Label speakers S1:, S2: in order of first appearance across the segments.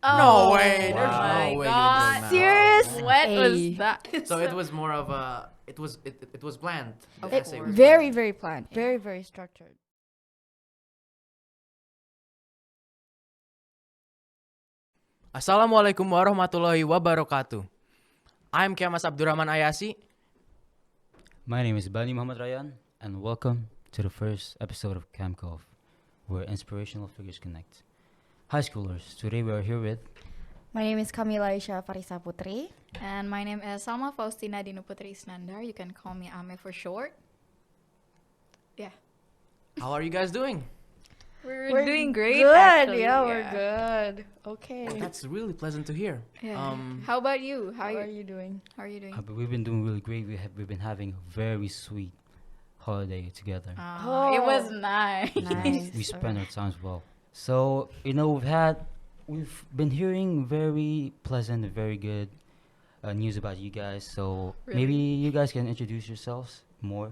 S1: No way. There's
S2: my
S1: no way
S2: God.
S1: you're doing that.
S3: Serious?
S2: What
S3: Hey.
S2: was that?
S1: So it was more of a. It was planned. The
S2: Of
S1: essay
S2: course.
S1: was
S3: Very,
S1: planned.
S3: very planned. Very, very structured.
S1: Assalamualaikum warahmatullahi wabarakatuh. I'm Kemas Abdurrahman Ayasi.
S4: My name is Bani Muhammad Ryan, and welcome to the first episode of CamCoff, where inspirational figures connect. High schoolers, today we are here with
S3: My name is Kamila Farisa Putri.
S2: And my name is Salma Faustina Dynoeputri Snandar. You can call me Ame for short. Yeah.
S1: How are you guys doing?
S2: We're doing great.
S3: Good.
S2: Actually.
S3: Yeah, we're good. Okay.
S1: That's really pleasant to hear.
S2: Yeah. How about you?
S3: How are you doing?
S2: How are you doing?
S4: but we've been doing really great. We've been having a very sweet holiday together.
S2: It was nice.
S3: Nice.
S4: We spent our times well. So we've been hearing very pleasant and very good news about you guys. So
S2: Really?
S4: maybe you guys can introduce yourselves more,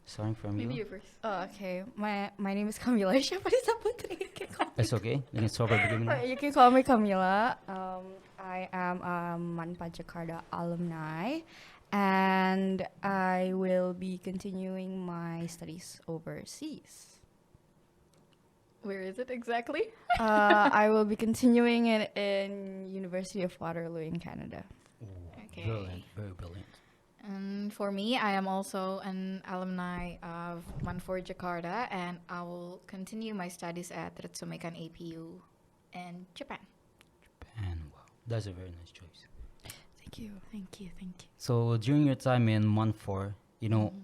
S4: starting from
S2: Maybe
S4: you.
S2: you first.
S3: Oh, okay. My name is Kamila Farisa Putri. You can call
S4: It's okay. You can start by beginning.
S3: You can call me Kamila. I am a Jakarta alumni, and I will be continuing my studies overseas.
S2: Where is it exactly?
S3: I will be continuing it in University of Waterloo in Canada.
S2: Okay.
S4: Brilliant, very brilliant.
S2: And for me, I am also an alumni of Manfor Jakarta, and I will continue my studies at Ritsumekan APU in Japan.
S4: And wow, that's a very nice choice.
S3: Thank you.
S2: Thank you.
S4: So during your time in month 4,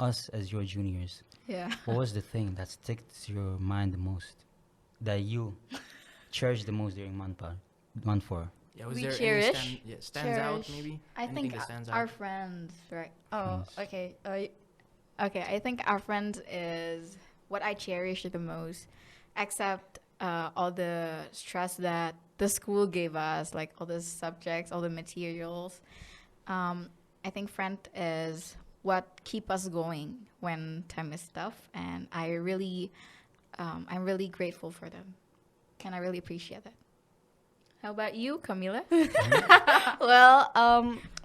S4: us as your juniors,
S2: Yeah.
S4: what was the thing that sticks to your mind the most, that you cherish the most during month 4?
S1: Yeah, was
S2: We
S1: there
S2: cherish.
S1: any stands out
S3: Cherish.
S1: maybe?
S2: I
S1: Anything
S2: think
S1: that stands
S2: our
S1: out?
S2: friends, right?
S3: Oh,
S4: Yes.
S3: okay.
S2: Okay, I think our friends is what I cherish the most, except all the stress that the school gave us, like all the subjects, all the materials. I think friend is what keep us going when time is tough, and I'm really grateful for them, and I really appreciate that. How about you, Kamila?
S3: Well,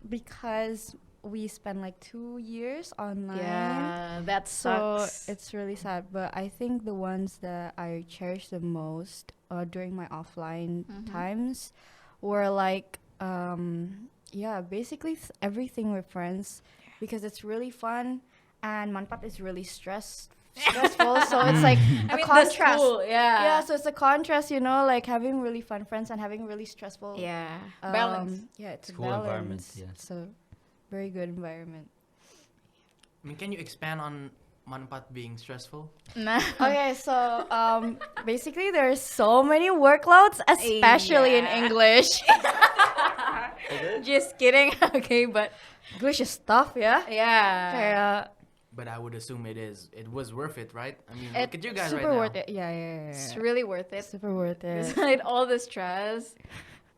S3: because we spent like 2 years online.
S2: Yeah, that
S3: So
S2: sucks.
S3: it's really sad, but I think the ones that I cherish the most during my offline times were like, basically everything with friends, because it's really fun, and Manpat is really stressful. So it's like a
S2: the
S3: contrast.
S2: school, yeah.
S3: Yeah, so it's a contrast, like having really fun friends and having really stressful.
S2: Yeah, balance.
S3: Yeah, it's a
S4: School environment,
S3: balance.
S4: yeah.
S3: So very good environment.
S1: I mean, can you expand on Manpat being stressful?
S2: Nah.
S3: Okay, so basically there's so many workloads, especially in
S2: Yeah.
S3: English.
S2: Just kidding. Okay, but
S3: English is tough, yeah.
S2: yeah,
S3: Yeah,
S1: But I would assume it was worth it, right? I mean,
S2: It-
S1: look at you guys
S3: super
S1: right
S3: worth
S1: now.
S3: it. Yeah.
S2: it's really worth it.
S3: Super worth it.
S2: Beside all the stress,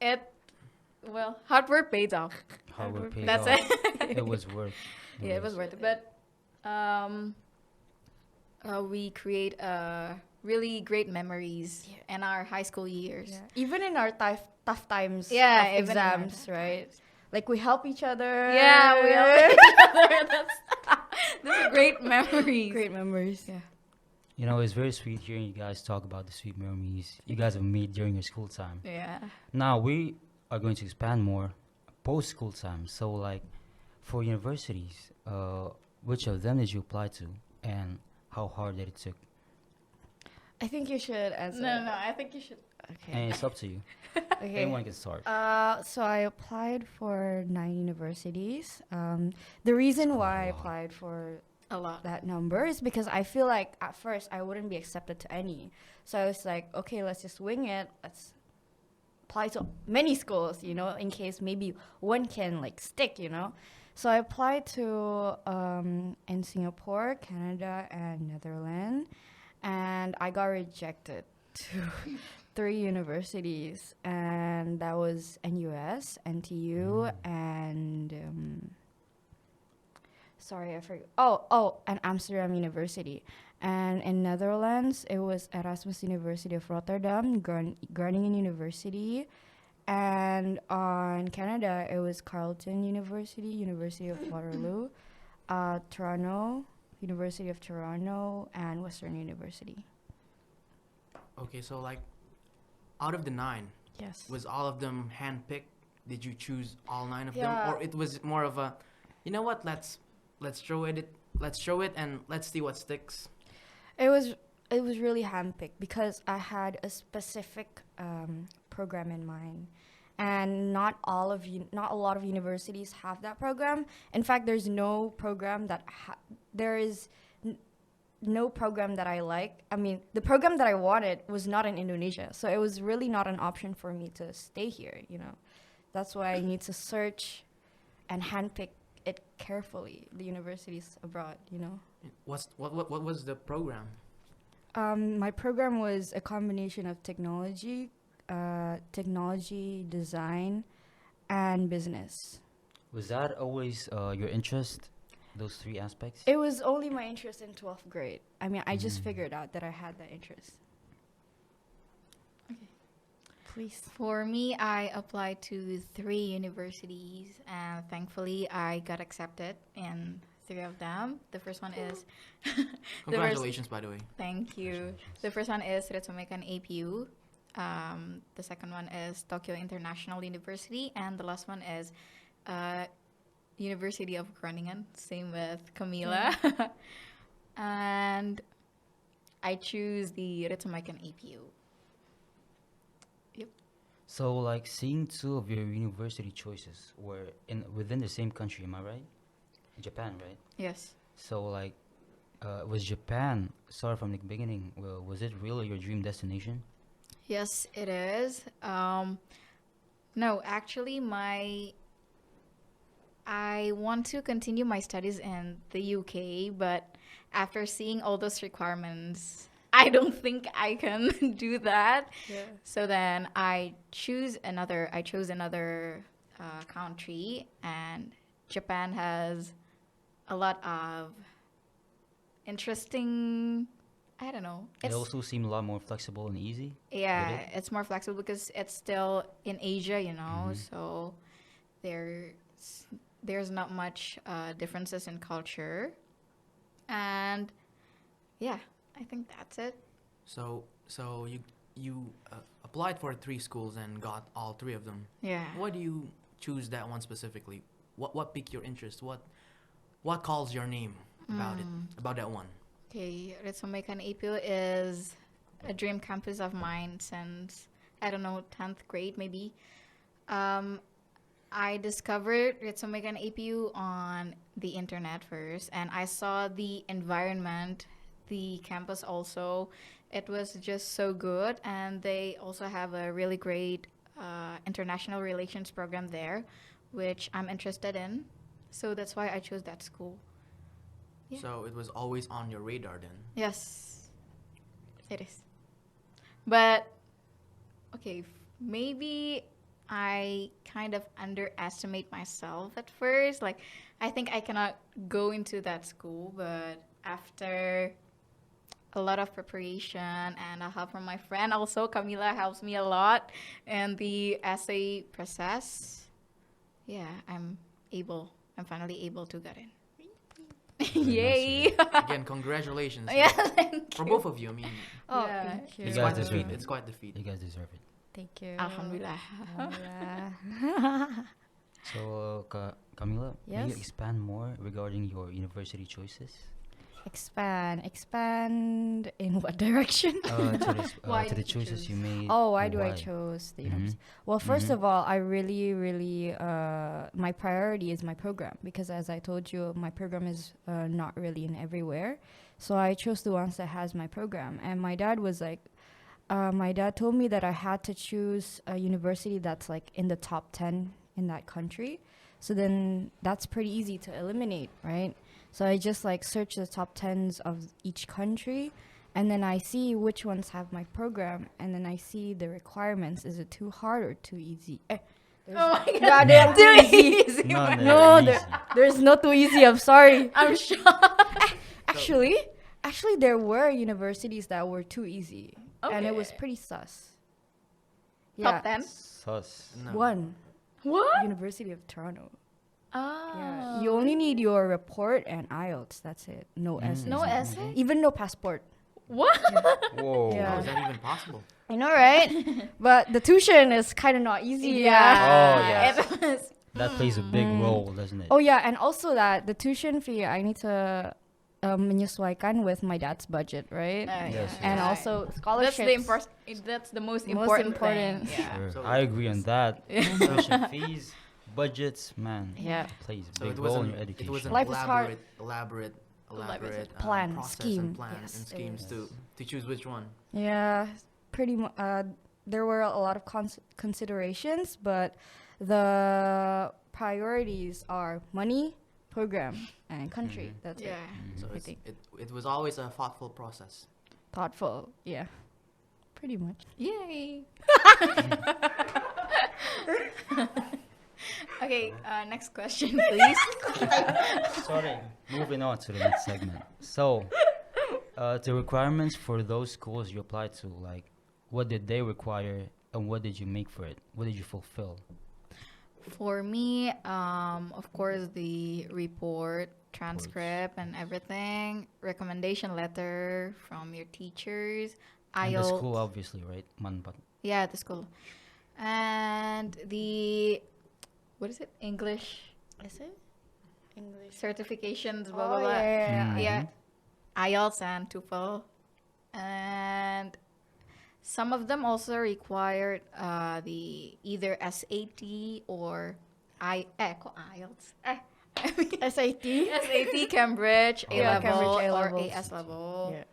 S2: hard work pays off.
S4: Hard work pays
S2: That's
S4: off.
S2: it.
S4: It was worth.
S2: Yeah, it was worth it. But we create really great memories in our high school years.
S3: Yeah. Even in our tough times
S2: Yeah,
S3: of
S2: even in our
S3: exams,
S2: tough
S3: right? Like we help each other.
S2: Yeah, we help each other. That's great memories.
S3: Great memories.
S2: Yeah.
S4: It's very sweet hearing you guys talk about the sweet memories you guys have made during your school time.
S2: Yeah.
S4: Now we are going to expand more post school time. So like for universities, which of them did you apply to, and how hard did it take?
S3: I think you should answer.
S2: No, I think you should.
S3: Okay.
S4: And it's up to you.
S3: Okay.
S4: Anyone can start.
S3: So I applied for 9 universities. The reason why I
S4: Wow.
S3: applied for
S2: A lot.
S3: that number is because I feel like at first I wouldn't be accepted to any. So I was like, okay, let's just wing it. Let's apply to many schools, in case maybe one can like stick. So I applied to in Singapore, Canada, and Netherlands, and I got rejected to 3 universities, and that was NUS, NTU, and sorry, I forgot. And Amsterdam University. And in Netherlands, it was Erasmus University of Rotterdam, Groningen University, And on Canada, it was Carleton University, University of Waterloo, Toronto, University of Toronto, and Western University.
S1: Okay, so like, out of the 9,
S3: Yes.
S1: was all of them handpicked? Did you choose all 9 of
S3: Yeah.
S1: them, or it was more of a, you know what? Let's show it, and let's see what sticks.
S3: It was really handpicked because I had a specific program in mind, and not a lot of universities have that program. In fact, there's no program that no program that I like. I mean, the program that I wanted was not in Indonesia, so it was really not an option for me to stay here. That's why I need to search and handpick it carefully. The universities abroad.
S1: What was the program?
S3: My program was a combination of technology, design, and business.
S4: Was that always your interest? Those 3 aspects?
S3: It was only my interest in 12th grade. I mean, I just
S4: Mm.
S3: figured out that I had that interest.
S2: Okay.
S3: Please.
S2: For me, I applied to 3 universities, and thankfully, I got accepted in 3 of them. The first one is.
S1: Congratulations, by the way.
S2: Thank you. The first one is Retsumekan APU. The second one is Tokyo International University, and the last one is University of Groningen. Same with Kamila. And I choose the Retsumekan APU.
S4: So, like, seeing 2 of your university choices were within the same country, am I right? Japan, right?
S2: Yes.
S4: So, like, was Japan, started from the beginning, was it really your dream destination?
S2: Yes, it is. No, actually, I want to continue my studies in the UK, but after seeing all those requirements, I don't think I can do that.
S3: Yeah.
S2: So then I chose another country, and Japan has a lot of interesting, I don't know.
S4: It also seemed a lot more flexible and easy.
S2: Yeah,
S4: Did it?
S2: it's more flexible because it's still in Asia,
S4: Mhm.
S2: so there's not much differences in culture. And yeah, I think that's it.
S1: So you applied for 3 schools and got all 3 of them.
S2: Yeah.
S1: Why do you choose that one specifically? What piqued your interest? What calls your name about it? About that one?
S2: Okay, Retsumekan APU is a dream campus of mine since, I don't know, 10th grade maybe. I discovered Retsumekan APU on the internet first, and I saw the environment, the campus also. It was just so good, and they also have a really great international relations program there, which I'm interested in. So that's why I chose that school. Yeah.
S1: So it was always on your radar then.
S2: Yes, it is. But, okay, maybe I kind of underestimate myself at first. Like, I think I cannot go into that school, but after a lot of preparation and a help from my friend, also Kamila helps me a lot in the essay process. Yeah, I'm finally able to get in.
S4: Very nice
S2: Yay!
S4: to
S1: Again, congratulations.
S2: Yeah, thank
S1: For
S2: you.
S1: both of you. I mean,
S3: Oh,
S2: Yeah.
S3: thank you.
S4: You
S1: it's
S4: guys
S1: quite the
S4: deserve
S1: feat.
S4: it.
S1: It's quite the feat.
S4: You guys deserve it.
S3: Thank you.
S2: Alhamdulillah.
S3: Alhamdulillah.
S4: So, Camila, may you
S3: Yes?
S4: expand more regarding your university choices?
S3: Expand in what direction?
S2: Why
S4: To the
S2: did you
S4: choices
S2: choose?
S4: you made.
S3: Oh, why do I
S4: why?
S3: chose the
S4: Mhm.
S3: university? Well, 1st
S4: Mhm.
S3: of all, I really, my priority is my program because, as I told you, my program is not really in everywhere. So I chose the ones that has my program. And my dad was like, my dad told me that I had to choose a university that's like in the top 10 in that country. So then that's pretty easy to eliminate, right? So I just like search the top 10s of each country, and then I see which ones have my program, and then I see the requirements. Is it too hard or too easy?
S2: Oh my god.
S3: Goddamn too easy.
S4: No,
S3: No,
S4: easy.
S3: there's no too easy. I'm sorry.
S2: I'm shocked.
S3: Actually, there were universities that were too easy, and it was
S2: Okay.
S3: pretty sus.
S2: Top 10?
S4: Sus.
S1: No.
S3: One.
S2: What?
S3: University of Toronto.
S2: Oh.
S3: Yeah. You only need your report and IELTS. That's it. No essays.
S2: No essay?
S3: Even no passport.
S2: What?
S4: Whoa.
S1: How
S3: Yeah.
S1: is that even possible?
S3: I know, right? But the tuition is kind of not easy.
S4: Oh, yes.
S2: It was.
S4: That plays a big role, doesn't it?
S3: Oh yeah, and also that the tuition fee I need to menyesuaikan with my dad's budget, right?
S4: Yes,
S3: And
S2: Right.
S3: also
S2: That's
S3: scholarships.
S2: that's the most
S3: Most
S2: important
S3: important.
S2: thing. Yeah.
S4: Sure.
S1: So
S4: I agree on that. Tuition fees, budgets, man.
S3: Yeah.
S4: It plays a
S1: So
S4: big
S1: it was
S4: role in
S1: an,
S4: your
S1: it
S4: education.
S1: was an
S3: Life is hard.
S1: elaborate
S3: Plan,
S1: process
S3: scheme.
S1: and plan
S3: Yes,
S1: and
S3: it
S1: schemes
S3: is.
S1: to choose which one.
S3: Yeah, pretty much. There were a lot of considerations, but the priorities are money, program, and country.
S4: Mhm.
S3: That's
S2: Yeah.
S3: it.
S1: So
S3: I
S1: it's,
S3: think.
S1: it was always a thoughtful process.
S3: Thoughtful. Yeah. Pretty much.
S2: Yay. Okay, next question, please.
S4: Sorry. Moving on to the next segment. So, the requirements for those schools you applied to, like, what did they require and what did you make for it? What did you fulfill?
S2: For me, of course, the report, transcript, and everything, recommendation letter from your teachers,
S4: And the
S2: IELTS.
S4: school, obviously, right? Manbat.
S2: Yeah, the school. And the, what is it? English
S3: Is it? English.
S2: certifications, blah,
S3: Oh,
S2: blah, blah.
S3: yeah.
S4: Mhm.
S2: Yeah, IELTS and TOEFL. And some of them also required the either SAT or IELTS.
S3: SAT.
S2: SAT, Cambridge, A
S3: Yeah,
S2: level,
S3: Cambridge A
S2: or
S3: levels.
S2: AS level.
S3: Yeah.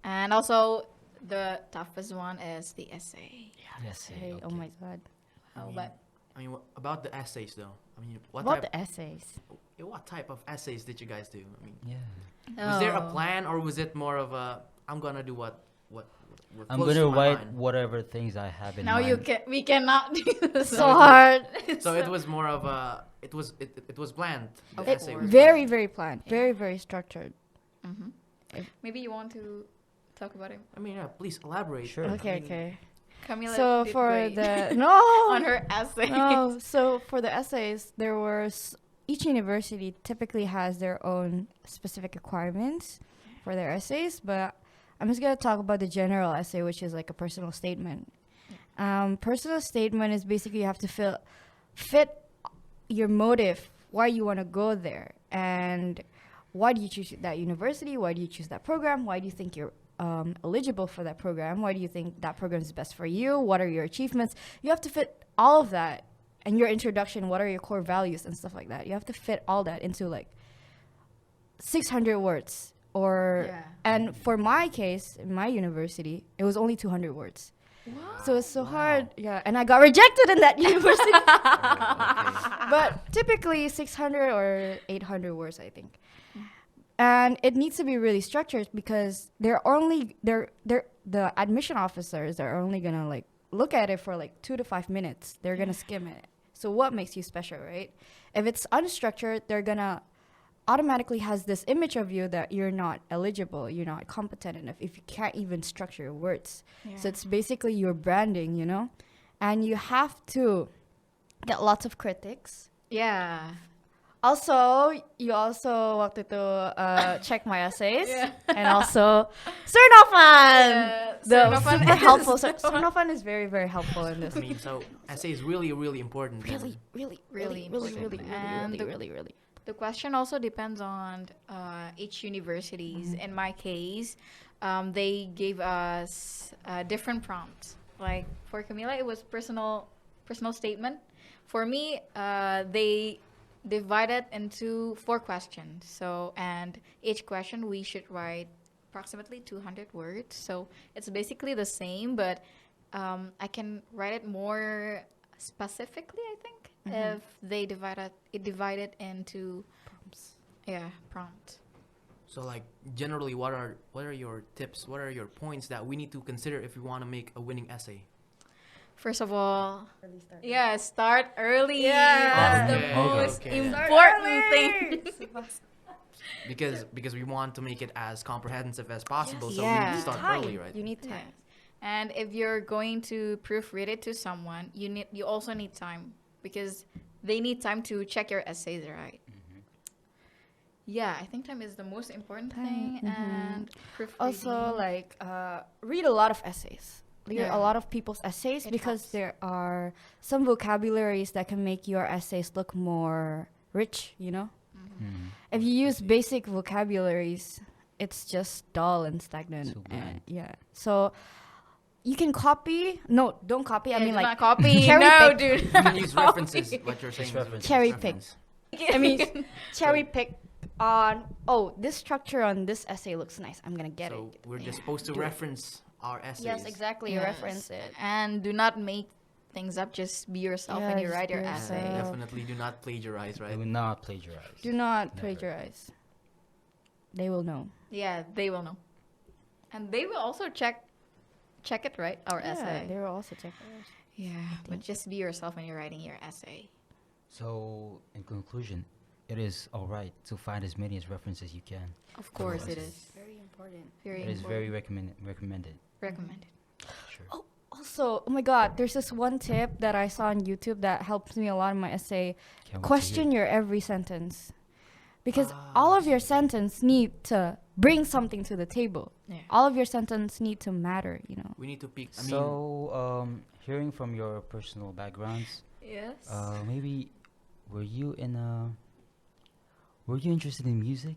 S2: And also, the toughest one is the essay.
S4: Yes.
S3: Hey, oh my god.
S2: Oh,
S1: mean,
S2: but
S1: I mean, about the essays though. I mean,
S3: What the essays?
S1: what type of essays did you guys do? I mean,
S4: Yeah.
S1: was there a
S2: Oh.
S1: plan or was it more of a I'm gonna do what
S4: I'm
S1: flows
S4: gonna
S1: through my
S4: write
S1: mind?
S4: whatever things I have in
S2: now
S4: mind.
S2: we cannot do this.
S3: So hard.
S1: So it was more of a it was planned. The
S2: Of
S1: essay
S2: course.
S1: was
S3: Very,
S1: planned.
S3: very planned.
S2: Yeah.
S3: Very, very structured.
S2: Mhm. Maybe you want to talk about it.
S1: I mean, yeah, please elaborate.
S4: Sure.
S3: Okay,
S1: I mean,
S3: okay.
S2: Camila
S3: So
S2: did
S3: for
S2: great
S3: the no
S2: on her essay.
S3: no, so for the essays, there were each university typically has their own specific requirements for their essays, but I'm just gonna talk about the general essay, which is like a personal statement. Personal statement is basically you have to fit your motive, why you want to go there, and why do you choose that university, why do you choose that program, why do you think you're eligible for that program, why do you think that program is best for you, what are your achievements. You have to fit all of that, and your introduction, what are your core values and stuff like that. You have to fit all that into like 600 words. And for my case, in my university, it was only 200 words. So it's so hard. Yeah, and I got rejected in that university. But typically 600 or 800 words, I think. And it needs to be really structured because the admission officers are only gonna like look at it for like 2 to 5 minutes. They're gonna skim it. So what makes you special, right? If it's unstructured, they're gonna automatically has this image of you that you're not eligible, you're not competent enough if you can't even structure your words. So it's basically your branding, you know? And you have to get lots of critics.
S2: Yeah.
S3: Also, you also wanted to check my essays. And also, Sir Novan!
S2: Sir Novan
S3: super
S2: is
S3: helpful. Sir Novan is very, very helpful in this.
S1: I mean, so essay is really, really important.
S3: Really, really,
S2: Really
S3: really, really, really,
S2: important.
S3: really,
S2: And
S3: really,
S2: the-
S3: really, really.
S2: The question also depends on each universities. In my case, they gave us different prompts. Like for Camila, it was personal statement. For me, they divided into 4 questions. So, and each question we should write approximately 200 words. So it's basically the same, but I can write it more specifically, I think, if they divided into prompts.
S1: So like generally, what are your tips? What are your points that we need to consider if we want to make a winning essay?
S2: First of all, start early.
S3: Yeah.
S2: That's
S1: Okay,
S2: the most
S1: okay.
S2: important thing.
S1: Because we want to make it as comprehensive as possible, so we
S2: Yeah.
S1: need to start
S3: Time.
S1: early, right?
S3: You need
S2: Yeah.
S3: time.
S2: And if you're going to proofread it to someone, you also need time because they need time to check your essays, right? Yeah, I think time is the most important thing, and proofreading.
S3: Also, like, read a lot of essays. Read
S2: Yeah.
S3: a lot of people's essays
S2: It
S3: because
S2: helps.
S3: there are some vocabularies that can make your essays look more rich, you know? If you use basic vocabularies, it's just dull and stagnant.
S4: Too
S3: And,
S4: bland.
S3: yeah. So you can copy. No, don't copy. I mean,
S2: do
S3: like,
S2: not copy.
S3: cherry
S2: No,
S3: pick.
S2: dude.
S1: You can use references. What you're saying is
S4: reference.
S3: Cherry pick.
S1: reference.
S3: I mean, cherry pick on, oh, this structure on this essay looks nice. I'm going to get
S1: So
S3: it.
S1: we're just supposed to
S3: Do it.
S1: reference our essays.
S3: Yes, exactly.
S2: Yes.
S3: Reference it.
S2: And do not make things up. Just be yourself when you
S3: Yes,
S2: write your
S3: be
S2: essay.
S3: yourself.
S1: Definitely do not plagiarize, right?
S4: Do not plagiarize.
S3: Do not
S4: Never.
S3: plagiarize. They will know.
S2: Yeah, they will know. And they will also check it, right? Our essay.
S3: They will also check ours.
S2: Yeah, but just be yourself when you're writing your essay.
S4: So, in conclusion, it is alright to find as many as references you can.
S2: Of course it
S4: Otherwise,
S2: is.
S3: Very important.
S2: Very
S4: It is
S2: important.
S4: very recommended.
S2: recommended.
S4: Sure.
S3: Also, oh my god, there's this one tip that I saw on YouTube that helps me a lot in my essay.
S4: Can't wait to
S3: Question
S4: hear.
S3: your every sentence. Because
S1: Ah,
S3: all of
S1: I
S3: your
S1: see.
S3: sentence need to bring something to the table.
S2: Yeah.
S3: All of your sentence need to matter, you know.
S1: We need to pick. I mean,
S4: So, hearing from your personal backgrounds,
S2: Yes.
S4: maybe were you interested in music?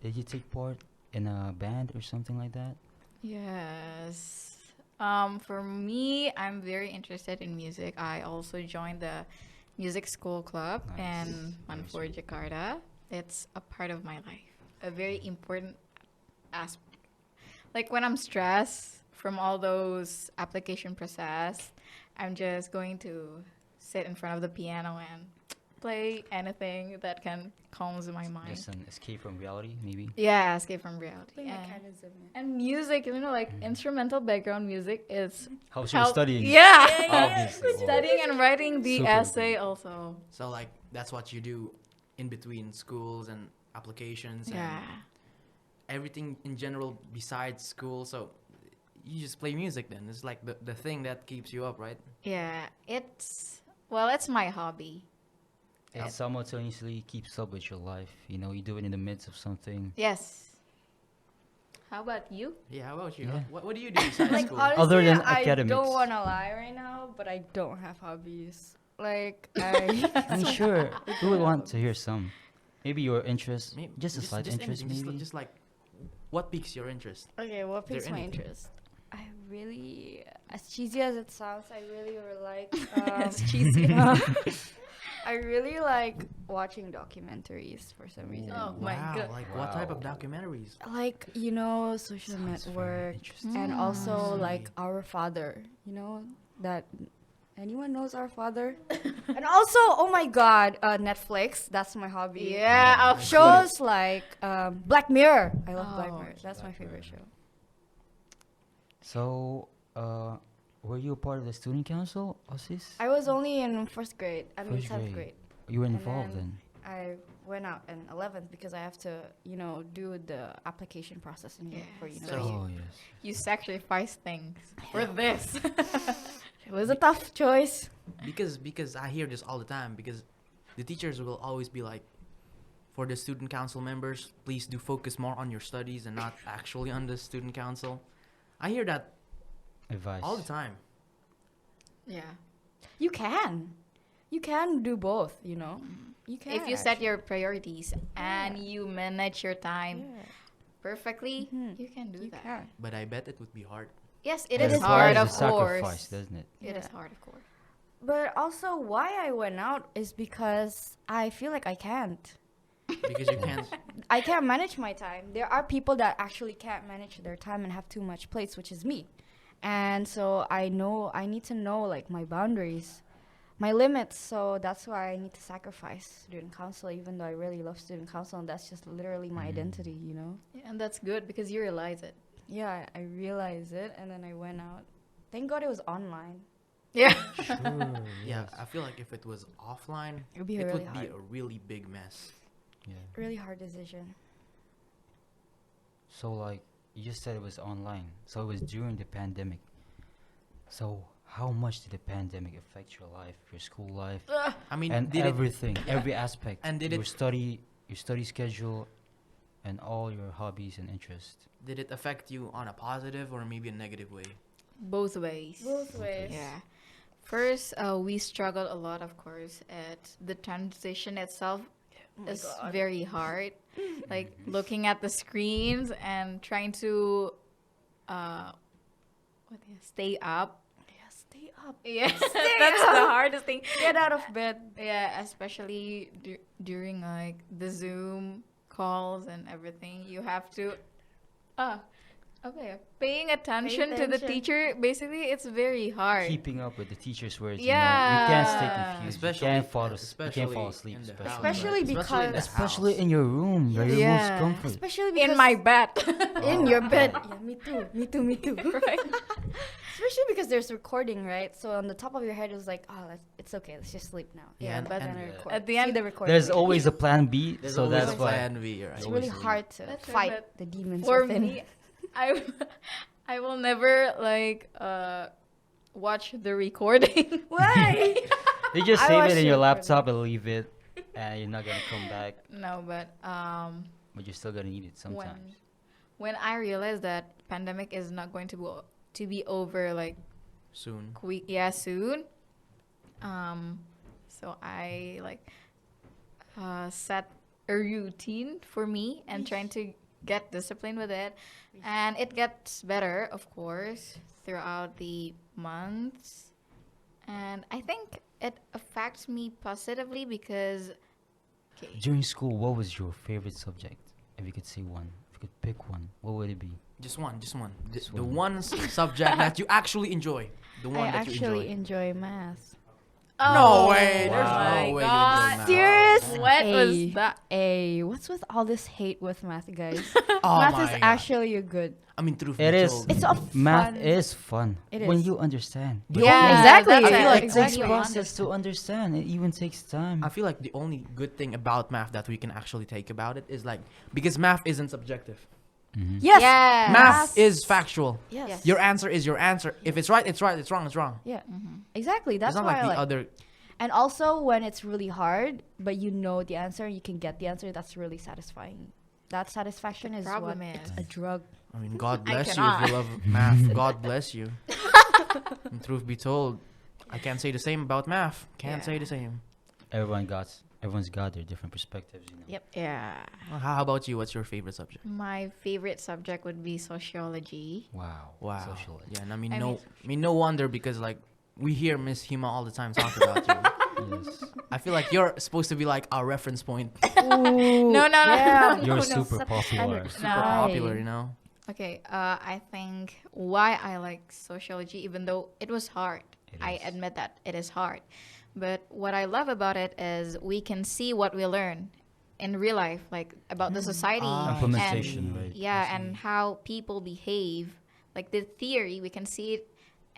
S4: Did you take part in a band or something like that?
S2: Yes. For me, I'm very interested in music. I also joined the music school club
S4: Nice.
S2: in Manfor, Jakarta. It's a part of my life, a very important aspect. Like when I'm stressed from all those application process, I'm just going to sit in front of the piano and play anything that can calms my mind.
S4: Just an escape from reality, maybe.
S2: Yeah, escape from reality. And music, like
S4: Mhm.
S2: instrumental background music is
S4: How's your
S2: help-
S4: studying?
S2: Yeah.
S4: Obviously. Whoa.
S2: Studying and writing the
S4: Super
S2: essay
S4: good.
S2: also.
S1: so like that's what you do in between schools and applications
S2: Yeah.
S1: and everything in general besides school. So you just play music then. It's like the thing that keeps you up, right?
S2: Yeah. It's my hobby.
S4: It simultaneously keeps up with your life. You know, you do it in the midst of something.
S2: Yes. How about you?
S1: Yeah. How about you?
S4: Yeah.
S1: What do you do besides
S3: Like
S1: school?
S3: honestly,
S4: Other than
S3: I
S4: academics.
S3: don't want to lie right now, but I don't have hobbies. Like I
S4: I mean, sure, we would want to hear some. Maybe your interest,
S1: Maybe
S4: just a slight interest,
S1: anything,
S4: maybe.
S1: just like what piques your interest?
S3: Okay, what
S1: Is
S3: piques
S1: there
S3: my
S1: anything?
S3: interest? I really, as cheesy as it sounds, I really like.
S2: It's cheesy.
S3: I really like watching documentaries for some reason.
S2: Oh my
S1: wow,
S2: God.
S1: like what type of
S4: Wow.
S1: documentaries?
S3: Like social
S4: Sounds very
S3: network,
S4: interesting.
S3: and also
S1: I
S3: like
S1: see.
S3: Our Father. You know that anyone knows Our Father, and also oh my God, Netflix. That's my hobby.
S2: Yeah.
S4: Oh,
S3: Shows like Black Mirror. I love Black
S2: Oh,
S3: Mirror. That's my
S4: Black
S3: favorite
S4: Mirror.
S3: show.
S4: So, were you a part of the student council, OSIS?
S3: I was only in first grade. I mean
S4: First
S3: 10th
S4: grade.
S3: grade.
S4: You were
S3: and
S4: involved
S3: then-
S4: then.
S3: I went out in 11th because I have to, do the application process in for
S2: Yes.
S3: university.
S4: Oh yes.
S2: You sacrifice things for this.
S3: It was a tough choice.
S1: Because I hear this all the time. Because the teachers will always be like, for the student council members, please do focus more on your studies and not actually on the student council. I hear that
S4: Advice.
S1: all the time.
S2: Yeah.
S3: You can do both, you know. You can.
S2: If you set your priorities and you manage your time perfectly,
S3: Mhm.
S2: you can do
S3: You
S2: that.
S3: can.
S1: But I bet it would be hard.
S2: Yes, it
S3: It
S2: is
S3: is
S2: hard,
S3: hard.
S2: of
S4: a
S2: course.
S4: sacrifice, doesn't it?
S2: It is
S3: Yeah.
S2: hard, of course.
S3: But also, why I went out is because I feel like I can't.
S1: Because you can't.
S3: I can't manage my time. There are people that actually can't manage their time and have too much plates, which is me. And so I need to know like my boundaries, my limits. So that's why I need to sacrifice student council, even though I really love student council, and that's just literally my identity, you know.
S2: Yeah, and that's good because you realize it.
S3: Yeah, I realized it, and then I went out. Thank God it was online.
S2: Yeah.
S4: Sure.
S1: Yeah,
S4: yes.
S1: I feel like if it was offline,
S3: It would be
S1: it
S3: really
S1: would
S3: hard.
S1: be a really big mess.
S4: Yeah.
S3: Really hard decision.
S4: So like, you just said it was online, so it was during the pandemic. So how much did the pandemic affect your life, your school life,
S1: I mean,
S4: and
S1: did it
S4: everything, every aspect,
S1: and did
S4: your
S1: it
S4: study schedule, and all your hobbies and interests?
S1: did it affect you on a positive or maybe a negative way?
S2: Both ways.
S3: Both ways.
S2: Yeah. First, we struggled a lot, of course, at the transition itself is very hard. Like looking at the screens and trying to stay up.
S3: Yeah, stay up.
S2: Yeah, that's the hardest thing.
S3: Get out of bed.
S2: Yeah, especially during like the Zoom calls and everything. You have to paying attention to the
S3: attention.
S2: teacher. Basically, it's very hard.
S4: Keeping up with the teacher's words, you
S2: Yeah.
S4: can't stay confused.
S1: Especially-
S4: you can't fall, you
S1: especially
S4: can't fall asleep,
S1: in the
S4: especially.
S1: house.
S3: Especially
S1: in the
S3: because-
S4: Especially
S1: house.
S4: in your room, where you're
S2: Yeah.
S4: most comfort.
S3: Especially because
S2: In my bed.
S3: in your bed. Yeah, me too. Me too. Me too.
S2: Right.
S3: Especially because there's recording, right? So on the top of your head, it was like, oh, it's okay. Let's just sleep now.
S1: Yeah, and-
S3: but
S1: and-
S3: then I record.
S2: At the
S3: See
S2: end-
S3: the recording.
S4: There's always a plan B,
S1: There's
S4: so
S1: always
S4: that's
S1: a
S4: why.
S1: plan B, right?
S3: It's
S4: always
S3: really
S4: leave.
S3: hard to
S2: That's right,
S3: fight
S2: but
S3: the demons
S2: For
S3: within.
S2: me, I will never watch the recording.
S3: Why?
S4: You just
S3: I
S4: save
S3: watched
S4: it in your
S3: it.
S4: laptop and leave it, and you're not gonna come back,
S2: No, but
S4: but you're still gonna need it sometimes.
S2: when I realized that pandemic is not going to be over like
S1: Soon.
S2: soon. So I like set a routine for me and trying to get disciplined with it, and it gets better, of course, throughout the months, and I think it affects me positively because
S4: During school, what was your favorite subject? If you could say one, if you could pick one, what would it be?
S1: Just one. The,
S4: Just
S1: the
S4: one.
S1: one subject that you actually enjoy. The one
S3: I
S1: that you
S3: actually
S1: enjoy.
S3: enjoy math.
S1: No way.
S4: Wow.
S1: There's
S2: Oh my
S1: no way
S2: God.
S1: you enjoy math.
S3: Serious?
S2: what
S3: Hey.
S2: was that?
S3: Hey, what's with all this hate with math, guys?
S1: Oh
S3: math
S1: my
S3: is
S1: God.
S3: actually a good.
S1: I mean, truth
S4: It
S1: be
S4: is.
S1: told,
S3: It's a
S4: Math
S3: fun.
S4: is fun
S3: It
S4: when
S3: is.
S4: you understand.
S2: Yeah,
S3: exactly.
S2: that's
S3: I feel
S2: it.
S3: like
S4: It
S3: Exactly.
S4: takes
S2: When you
S4: process to understand. It even takes time.
S1: I feel like the only good thing about math that we can actually take about it is like because math isn't subjective.
S4: Mhm.
S3: Yes.
S2: Yeah.
S1: Math is factual.
S3: Yes.
S2: Yes.
S1: Your answer is your answer. If it's right, it's right. It's wrong, it's wrong.
S3: Yeah. Exactly. That's
S1: it's not
S3: why
S1: like
S3: I
S1: the
S3: like.
S1: other.
S3: And also when it's really hard, but you know the answer, you can get the answer. That's really satisfying. That satisfaction is
S2: Problem
S3: what
S2: is,
S3: a drug.
S1: I mean, God
S2: I
S1: bless you if
S2: cannot.
S1: you love math. God bless you. And truth be told, I can't say the same about math. Can't say
S2: Yeah.
S1: the same.
S4: Everyone's got their different perspectives. You know.
S3: Yep.
S2: yeah.
S1: Well, how about you? What's your favorite subject?
S2: My favorite subject would be sociology.
S4: Wow.
S1: Wow.
S4: Sociology.
S1: Yeah, and I mean,
S2: I
S1: no wonder because like we hear Miss Hima all the time talk about you.
S4: Yes.
S1: I feel like you're supposed to be like our reference point.
S2: No,
S3: Yeah.
S2: no.
S4: You're
S3: no,
S4: super
S3: such
S4: popular.
S3: standards.
S1: Super
S2: Nice.
S1: popular, you know.
S2: Okay, I think why I like sociology, even though it was hard,
S4: It
S2: I
S4: is.
S2: admit that it is hard. But what I love about it is we can see what we learn in real life, like about the society.
S1: Ah,
S4: Implementation,
S2: and,
S4: right.
S2: Yeah,
S1: I
S2: and
S1: see.
S2: how people behave. Like the theory, we can see it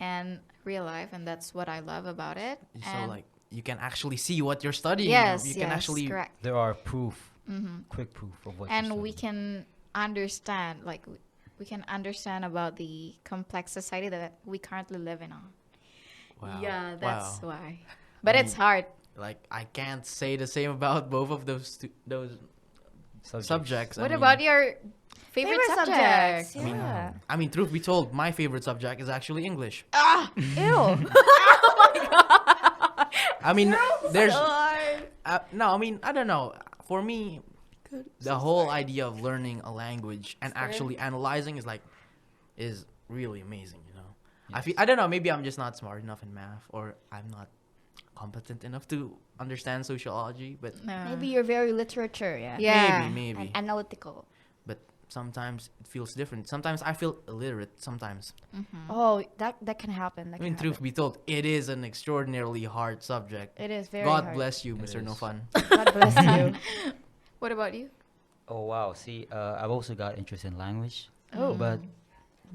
S2: in real life, and that's what I love about it.
S1: So
S2: And
S1: like you can actually see what you're studying.
S2: yes,
S1: You
S2: yes,
S1: can actually.
S2: correct.
S4: There are proof,
S2: Hmm.
S4: quick proof of what.
S2: And
S4: you're
S2: we
S4: studying.
S2: can understand, like we can understand about the complex society that we currently live in.
S1: Wow.
S2: Yeah, that's
S1: Wow.
S2: why. But
S1: I
S2: it's
S1: mean,
S2: hard.
S1: Like I can't say the same about both of those subjects.
S2: What about your favorite subject?
S3: subjects? Yeah.
S1: I mean, truth be told, my favorite subject is actually English.
S3: Ew.
S1: I mean, there's no. I mean, I don't know. For me, the whole idea of learning a language and actually analyzing is really amazing. You know, I don't know. Maybe I'm just not smart enough in math, or I'm not competent enough to understand sociology. But
S3: Maybe you're very literature, yeah.
S2: Yeah.
S1: maybe.
S3: And analytical.
S1: But sometimes it feels different. Sometimes I feel illiterate. Sometimes.
S3: Oh, that can happen. That
S1: I mean,
S3: can
S1: truth
S3: happen.
S1: be told, it is an extraordinarily hard subject.
S3: It is very
S1: God
S3: hard.
S1: bless you,
S4: It
S1: Mr.
S4: is.
S1: Novan.
S3: God bless you.
S2: What about you?
S4: Oh wow! See, I've also got interest in language,
S3: Oh.
S4: but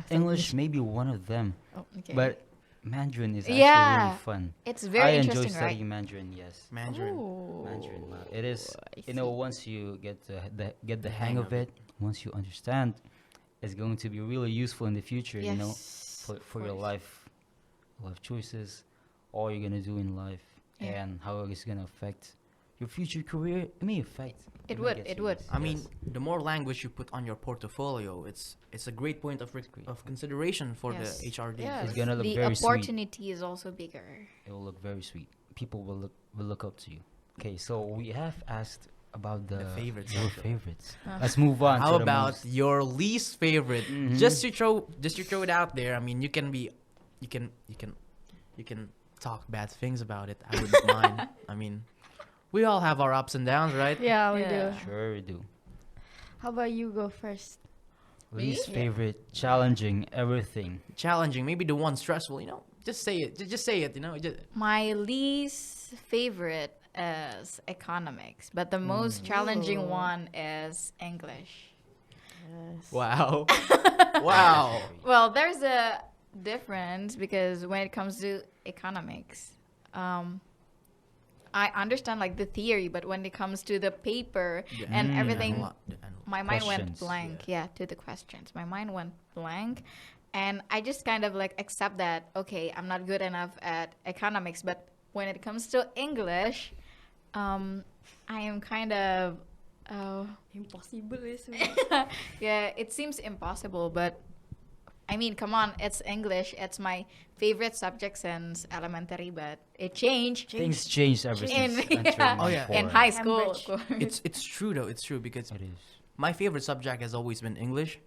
S4: English may be one of them.
S2: Oh, okay.
S4: But Mandarin is actually
S2: Yeah.
S4: really fun.
S2: it's
S4: I
S2: very
S4: enjoy
S2: interesting,
S4: studying
S2: right?
S4: Mandarin. Yes,
S1: Mandarin.
S4: Mandarin. It is.
S3: I
S4: You know,
S3: see.
S4: once you get the hang of it, once you understand, is going to be really useful in the future, you know,
S2: Yes,
S4: for
S2: of
S4: your
S2: course.
S4: life choices, all you're gonna do in life,
S2: Yeah.
S4: and how it's gonna affect your future career. It may affect.
S2: It
S4: may
S2: would,
S4: get
S2: it
S4: you,
S2: would.
S4: yes,
S1: I mean,
S4: yes.
S1: the more language you put on your portfolio, it's a great point of
S4: great.
S1: of consideration for
S2: Yes.
S1: the HRD.
S2: Yes.
S4: It's gonna look
S2: The
S4: very sweet.
S2: opportunity is also bigger.
S4: It will look very sweet. People will look up to you. Okay, so we have asked about
S1: The favorites.
S4: your favorites. Let's move on.
S1: How
S4: to the
S1: about
S4: most-
S1: your least favorite?
S4: Mhm.
S1: Just to throw it out there. I mean, you can talk bad things about it. I wouldn't mind. I mean, we all have our ups and downs, right?
S3: Yeah, we
S2: Yeah.
S3: do.
S4: Sure we do.
S3: How about you go first?
S4: Least
S3: Yeah.
S4: favorite, challenging, everything.
S1: Challenging, maybe the one stressful. You know, just say it. Just say it. You know,
S2: My least favorite is economics, but the most challenging
S3: Ooh.
S2: one is English.
S3: Yes.
S1: wow, wow.
S2: Well, there's a difference because when it comes to economics, I understand like the theory, but when it comes to the paper and everything, my mind went
S4: Questions,
S2: blank. Yeah, to the questions, my mind went blank, and I just kind of like accept that. Okay, I'm not good enough at economics, but when it comes to English, I am kind of.
S3: Impossible is
S2: Yeah, it seems impossible, but I mean, come on, it's English. It's my favorite subject since elementary, but it changed
S4: Things changed ever
S2: In-
S4: since
S2: yeah.
S4: entering
S1: Oh, yeah.
S2: in
S4: four.
S2: high school.
S3: Cambridge.
S2: Of course.
S1: It's true though. It's true because
S4: It is.
S1: my favorite subject has always been English,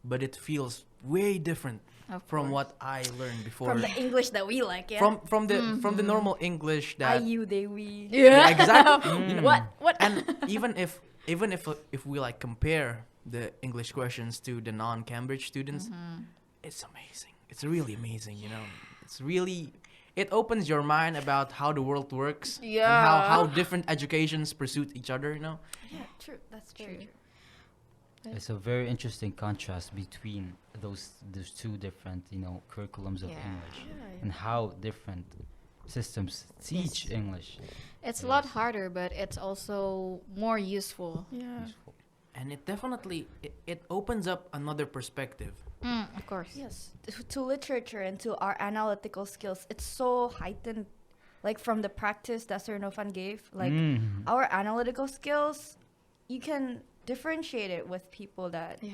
S1: but it feels way different
S2: Of
S1: from
S2: course.
S1: what I learned before.
S3: from the English that we like, yeah.
S1: from the normal English that
S3: IU, they we.
S1: yeah, exactly. You know,
S2: What?
S1: and even if we like compare the English questions to the non-Cambridge students, it's amazing. It's really amazing. You know, it opens your mind about how the world works and
S2: Yeah.
S1: how different educations pursue each other. You know,
S3: Yeah, true. That's
S2: True.
S3: true.
S4: It's a very interesting contrast between those two different, curriculums of
S2: Yeah.
S4: English
S3: Yeah,
S4: and how different systems teach English.
S2: It's a lot harder, but it's also more useful.
S3: yeah.
S4: Useful.
S1: and it definitely it opens up another perspective.
S2: Of course.
S3: Yes, to literature and to our analytical skills, it's so heightened, like from the practice that Sir Novan gave. Like
S4: Mhm.
S3: our analytical skills, you can differentiate it with people that
S2: Yeah.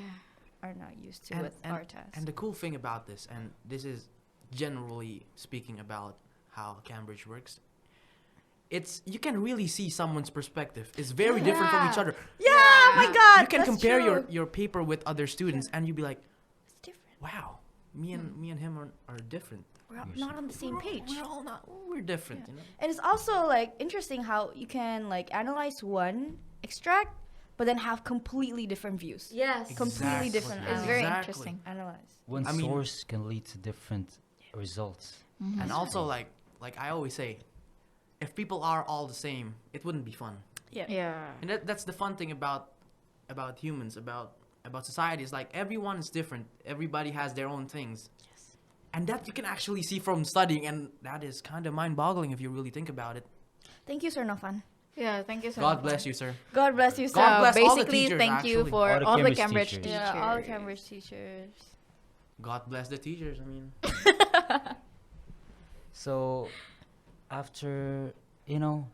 S3: are not used to with our tests.
S1: And the cool thing about this, and this is generally speaking about how Cambridge works, it's you can really see someone's perspective. It's very different from each
S2: Yeah.
S1: other.
S3: yeah, oh my God,
S1: You can
S3: that's
S1: compare
S3: true.
S1: your paper with other students, and you'd be like,
S3: It's different.
S1: "Wow, me and him are different.
S3: We're
S4: You're
S3: not on the same page.
S1: We're all not. We're different, you know."
S3: And it's also like interesting how you can like analyze one extract, but then have completely different views.
S2: Yes.
S3: Completely
S1: Exactly.
S3: different
S2: It's very
S1: Exactly.
S2: interesting.
S3: Analyze.
S4: One
S1: I mean-
S4: source can lead to different results.
S1: And also, like I always say, if people are all the same, it wouldn't be fun.
S2: Yeah.
S1: And that's the fun thing about humans, about society, is like everyone is different. Everybody has their own things.
S3: Yes.
S1: And that you can actually see from studying, and that is kind of mind-boggling if you really think about it.
S3: Thank you, Sir Novan.
S2: Yeah, thank you so
S1: God
S2: much.
S1: bless you, sir.
S3: God bless you, sir.
S1: God bless all the
S2: basically,
S1: teachers,
S2: thank you
S1: actually.
S2: for
S4: All the
S2: all the
S4: Cambridge
S2: Cambridge
S4: teachers.
S2: teachers.
S3: Yeah, all the Cambridge teachers.
S1: God bless the teachers. I mean,
S4: So, after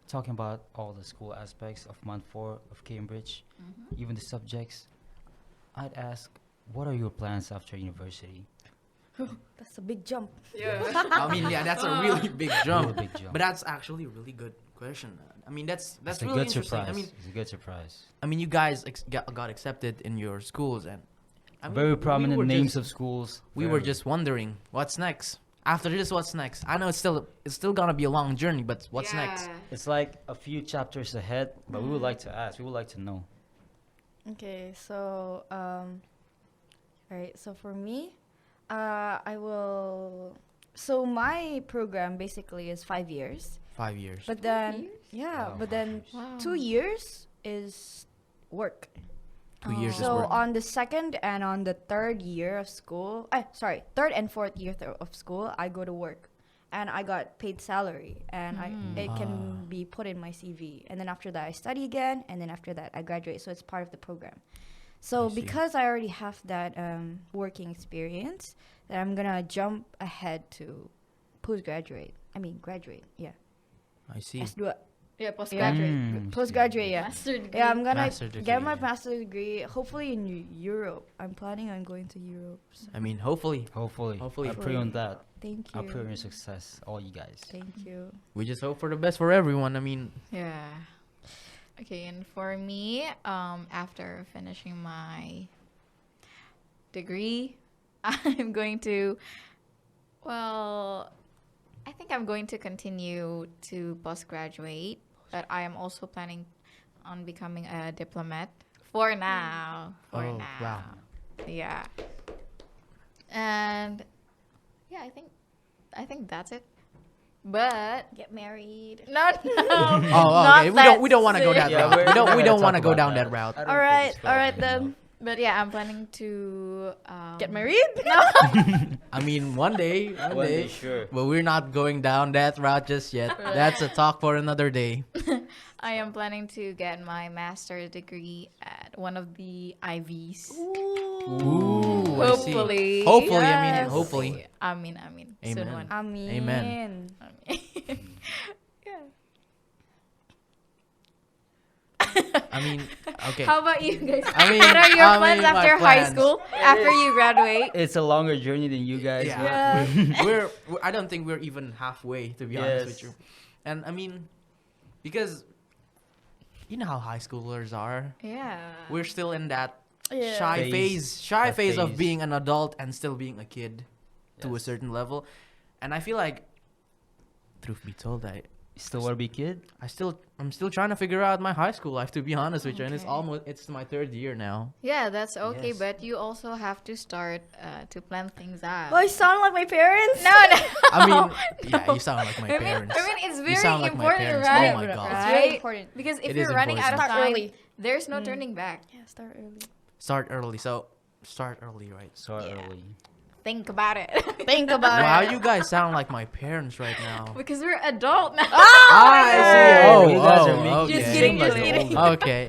S4: talking about all the school aspects of month 4 of Cambridge, even the subjects, I'd ask, what are your plans after university?
S3: That's a big jump.
S1: I mean, yeah, that's a really big jump.
S4: Really big jump.
S1: But that's actually a really good question. I mean, that's
S4: It's a
S1: really
S4: good
S1: interesting.
S4: surprise.
S1: I mean,
S4: It's a good surprise.
S1: you guys got accepted in your schools, and I mean,
S4: Very prominent
S1: were
S4: names
S1: just-
S4: of schools.
S1: We were just wondering, what's next? After this, what's next? I know it's still gonna be a long journey, but what's next?
S4: It's like a few chapters ahead, but we would like to ask. We would like to know.
S3: Okay, so all right. So for me, I will. So my program basically is 5 years,
S1: 5 years.
S3: but then
S2: years?
S3: yeah,
S4: Wow,
S3: but
S4: 5
S3: then
S4: years.
S2: Wow.
S3: 2 years is work.
S1: 2 years is
S3: So
S1: work.
S3: on the second and on the third year of school, third and fourth year of school, I go to work, and I got paid salary, and it can be put in my CV. And then after that, I study again, and then after that, I graduate. So it's part of the program. So
S1: I see.
S3: because I already have that working experience, that I'm gonna jump ahead to postgraduate. I mean graduate. Yeah.
S1: I see.
S3: S2.
S2: Yeah, postgraduate.
S3: Postgraduate. Yeah.
S2: Master degree.
S3: Yeah, I'm gonna
S1: Master degree,
S3: get my
S1: yeah.
S3: master's degree. Hopefully in Europe. I'm planning on going to Europe. So
S1: I mean, hopefully.
S4: Hopefully.
S1: Hopefully.
S4: I pray on that.
S3: thank
S4: I
S3: you.
S4: pray on your success, all you guys.
S3: Thank you.
S1: We just hope for the best for everyone. I mean,
S2: Yeah. Okay, and for me, after finishing my degree, I'm going to, well, I think I'm going to continue to postgraduate, but I am also planning on becoming a diplomat for now. For
S1: Oh,
S2: now.
S1: wow.
S2: Yeah. And yeah, I think that's it. But
S3: Get married.
S2: no, no.
S1: oh,
S2: not
S1: okay.
S2: that
S1: We don't want to go that
S2: soon.
S1: route.
S4: we're
S1: We
S4: not
S1: don't
S4: gonna
S1: want to
S4: talk
S1: go
S4: about
S1: down
S4: that.
S1: that route.
S4: I don't
S3: All
S4: think
S3: right,
S4: it's
S3: all right
S4: relevant
S3: then.
S2: But yeah, I'm planning to
S3: Get married?
S1: I mean, one day, one
S4: One
S1: day.
S4: day, sure.
S1: But we're not going down that route just yet. That's a talk for another day.
S2: I am planning to get my master's degree at one of the Ivies.
S1: Ooh, I see.
S2: Hopefully.
S1: Hopefully, I mean,
S3: Yes.
S1: hopefully.
S2: I mean. Soon
S1: Amen.
S2: one.
S3: I mean.
S1: Amen.
S2: Yeah.
S1: I mean, okay.
S2: How about you guys?
S1: I mean,
S2: what are your
S1: I
S2: plans
S1: mean, my
S2: after high
S1: plans.
S2: school? After you graduate?
S4: It's a longer journey than you guys.
S1: Yeah. we're I don't think we're even halfway, to be honest with
S4: Yes.
S1: you. And I mean, because you know how high schoolers are.
S2: Yeah.
S1: We're still in that
S3: Yeah.
S1: shy
S4: Phase.
S1: phase
S4: That
S1: of
S4: phase.
S1: being an adult and still being a kid to a
S4: Yes.
S1: certain level. And I feel like, truth be told,
S4: You still want to be a kid?
S1: I'm still trying to figure out my high school life, to be honest with you. And
S2: Okay.
S1: it's my third year now.
S2: Yeah, that's okay,
S4: Yes.
S2: but you also have to start to plan things out.
S3: Well, I sound like my parents.
S2: No, no.
S1: I mean, yeah, you sound like my
S2: I
S1: parents.
S2: mean, it's
S1: You
S2: very
S1: sound like my
S2: important,
S1: parents.
S2: right?
S1: Oh my God.
S3: It's
S2: Right?
S3: very important.
S2: Because if
S1: It
S2: you're
S1: is
S2: running out of
S3: Start
S2: time,
S3: early.
S2: there's no turning back.
S3: Yeah, start early.
S1: Start early. So, start early, right?
S4: Start
S2: Yeah.
S4: early.
S2: Think about it.
S3: Think about
S1: Wow,
S3: it.
S1: you guys sound like my parents right now.
S2: Because we're adult now.
S1: I see. Oh,
S4: You guys are
S1: oh,
S4: making
S1: okay.
S2: Just
S4: it
S2: kidding,
S4: seem like
S2: just
S4: you're
S2: kidding.
S4: older.
S1: Okay,